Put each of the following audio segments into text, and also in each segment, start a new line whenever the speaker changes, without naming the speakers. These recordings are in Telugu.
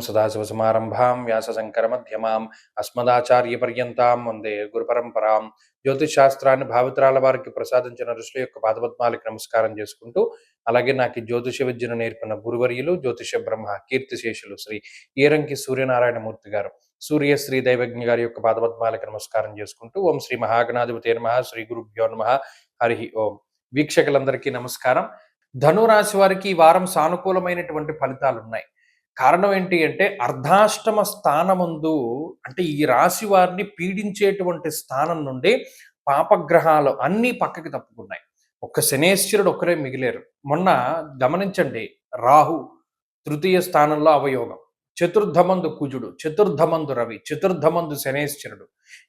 సదాశివసమారంభాం వ్యాసశంకరమధ్యమాం అస్మదాచార్యపర్యంతాం వందే గురుపరంపరాం. జ్యోతిష్ శాస్త్రాన్ని భావితరాల వారికి ప్రసాదించిన ఋషుల యొక్క పాదపద్మాలకి నమస్కారం చేసుకుంటూ, అలాగే నాకు ఈ జ్యోతిష విద్యను నేర్పిన గురువర్యులు జ్యోతిష బ్రహ్మ కీర్తిశేషులు శ్రీ ఈరంకి సూర్యనారాయణమూర్తి గారు, సూర్యశ్రీ దైవజ్ఞ గారి యొక్క పాదపద్మాలకి నమస్కారం చేసుకుంటూ, ఓం శ్రీ మహాగణాధిపతి నమః, శ్రీ గురుభ్యో నమః, హరి ఓం. వీక్షకులందరికీ నమస్కారం. ధనురాశి వారికి ఈ వారం సానుకూలమైనటువంటి ఫలితాలు ఉన్నాయి. కారణం ఏంటి అంటే, అర్ధాష్టమ స్థానమందు అంటే ఈ రాశి వారిని పీడించేటువంటి స్థానం నుండి పాపగ్రహాలు అన్నీ పక్కకి తప్పుకున్నాయి. ఒక్క శనేశ్వరుడు ఒక్కరే మిగిలేరు. మొన్న గమనించండి, రాహు తృతీయ స్థానంలో అవయోగం, చతుర్థమందు కుజుడు, చతుర్థమందు రవి, చతుర్థమందు శనేశ్వరుడు,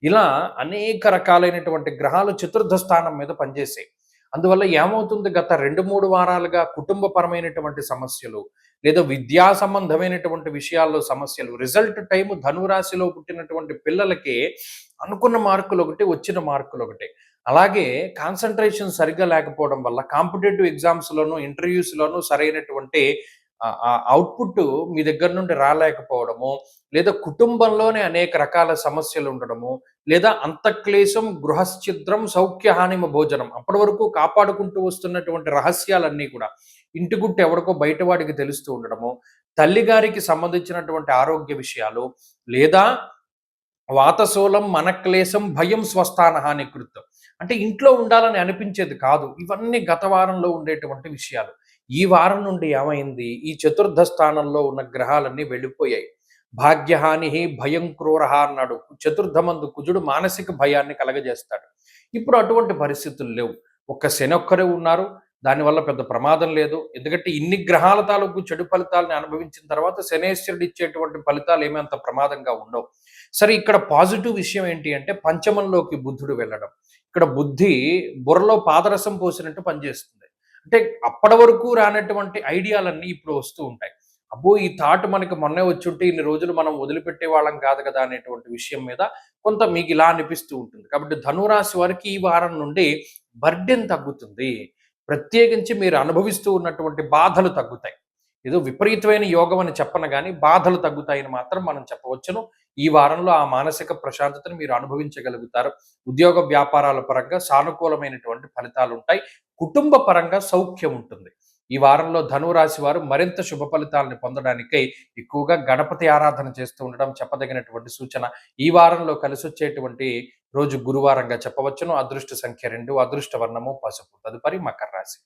ఇలా అనేక రకాలైనటువంటి గ్రహాలు చతుర్థ స్థానం మీద పనిచేసాయి. అందువల్ల ఏమవుతుంది, గత 2-3 వారాలుగా కుటుంబపరమైనటువంటి సమస్యలు లేదా విద్యా సంబంధమైనటువంటి విషయాల్లో సమస్యలు, రిజల్ట్ టైము ధనురాశిలో పుట్టినటువంటి పిల్లలకి అనుకున్న మార్కులు ఒకటి, వచ్చిన మార్కులు ఒకటి. అలాగే కాన్సన్ట్రేషన్ సరిగ్గా లేకపోవడం వల్ల కాంపిటేటివ్ ఎగ్జామ్స్లోను ఇంటర్వ్యూస్లోనూ సరైనటువంటి అవుట్పుట్ మీ దగ్గర నుండి రాలేకపోవడము, లేదా కుటుంబంలోనే అనేక రకాల సమస్యలు ఉండడము, లేదా అంతఃక్లేశం గృహశ్చిద్రం సౌఖ్యహానిమ భోజనం, అప్పటి వరకు కాపాడుకుంటూ వస్తున్నటువంటి రహస్యాలన్నీ కూడా ఇంటి గుట్టు ఎవరికో బయటవాడికి తెలుస్తూ ఉండడము, తల్లిగారికి సంబంధించినటువంటి ఆరోగ్య విషయాలు, లేదా వాతశూలం మనక్లేశం భయం స్వస్థాన హాని కృతం, అంటే ఇంట్లో ఉండాలని అనిపించేది కాదు. ఇవన్నీ గత వారంలో ఉండేటువంటి విషయాలు. ఈ వారం నుండి ఏమైంది, ఈ చతుర్థ స్థానంలో ఉన్న గ్రహాలన్నీ వెళ్ళిపోయాయి. భాగ్యహాని భయం క్రూరహ అన్నాడు. చతుర్థమందు కుజుడు మానసిక భయాన్ని కలగజేస్తాడు. ఇప్పుడు అటువంటి పరిస్థితులు లేవు. ఒక్క శని ఒక్కరే ఉన్నారు, దానివల్ల పెద్ద ప్రమాదం లేదు. ఎందుకంటే ఇన్ని గ్రహాల తాలూకు చెడు ఫలితాలను అనుభవించిన తర్వాత శనేశ్వరుడు ఇచ్చేటువంటి ఫలితాలు ఏమీ అంత ప్రమాదంగా ఉండవు. సరే, ఇక్కడ పాజిటివ్ విషయం ఏంటి అంటే, పంచమంలోకి బుద్ధుడు వెళ్ళడం. ఇక్కడ బుద్ధి బుర్రలో పాదరసం పోసినట్టు పనిచేస్తుంది. అంటే అప్పటి వరకు రానటువంటి ఐడియాలన్నీ ఇప్పుడు వస్తూ ఉంటాయి. అబ్బో, ఈ థాట్ మనకి మొన్నే వచ్చుంటే ఇన్ని రోజులు మనం వదిలిపెట్టే వాళ్ళం కాదు కదా అనేటువంటి విషయం మీద కొంత మీకు ఇలా అనిపిస్తూ ఉంటుంది. కాబట్టి ధనురాశి వారికి ఈ వారం నుండి బర్డెన్ తగ్గుతుంది. ప్రత్యేకించి మీరు అనుభవిస్తూ ఉన్నటువంటి బాధలు తగ్గుతాయి. ఏదో విపరీతమైన యోగం అని చెప్పను కానీ బాధలు తగ్గుతాయని మాత్రం మనం చెప్పవచ్చును. ఈ వారంలో ఆ మానసిక ప్రశాంతతను మీరు అనుభవించగలుగుతారు. ఉద్యోగ వ్యాపారాల పరంగా సానుకూలమైనటువంటి ఫలితాలు ఉంటాయి. కుటుంబ పరంగా సౌఖ్యం ఉంటుంది. ఈ వారంలో ధనురాశి వారు మరింత శుభ ఫలితాలను పొందడానికై ఎక్కువగా గణపతి ఆరాధన చేస్తూ ఉండడం చెప్పదగినటువంటి సూచన. ఈ వారంలో కలిసి వచ్చేటువంటి రోజు గురువారంగా చెప్పవచ్చును. అదృష్ట సంఖ్య 2, అదృష్ట వర్ణము పసుపు. తదుపరి మకర రాశి.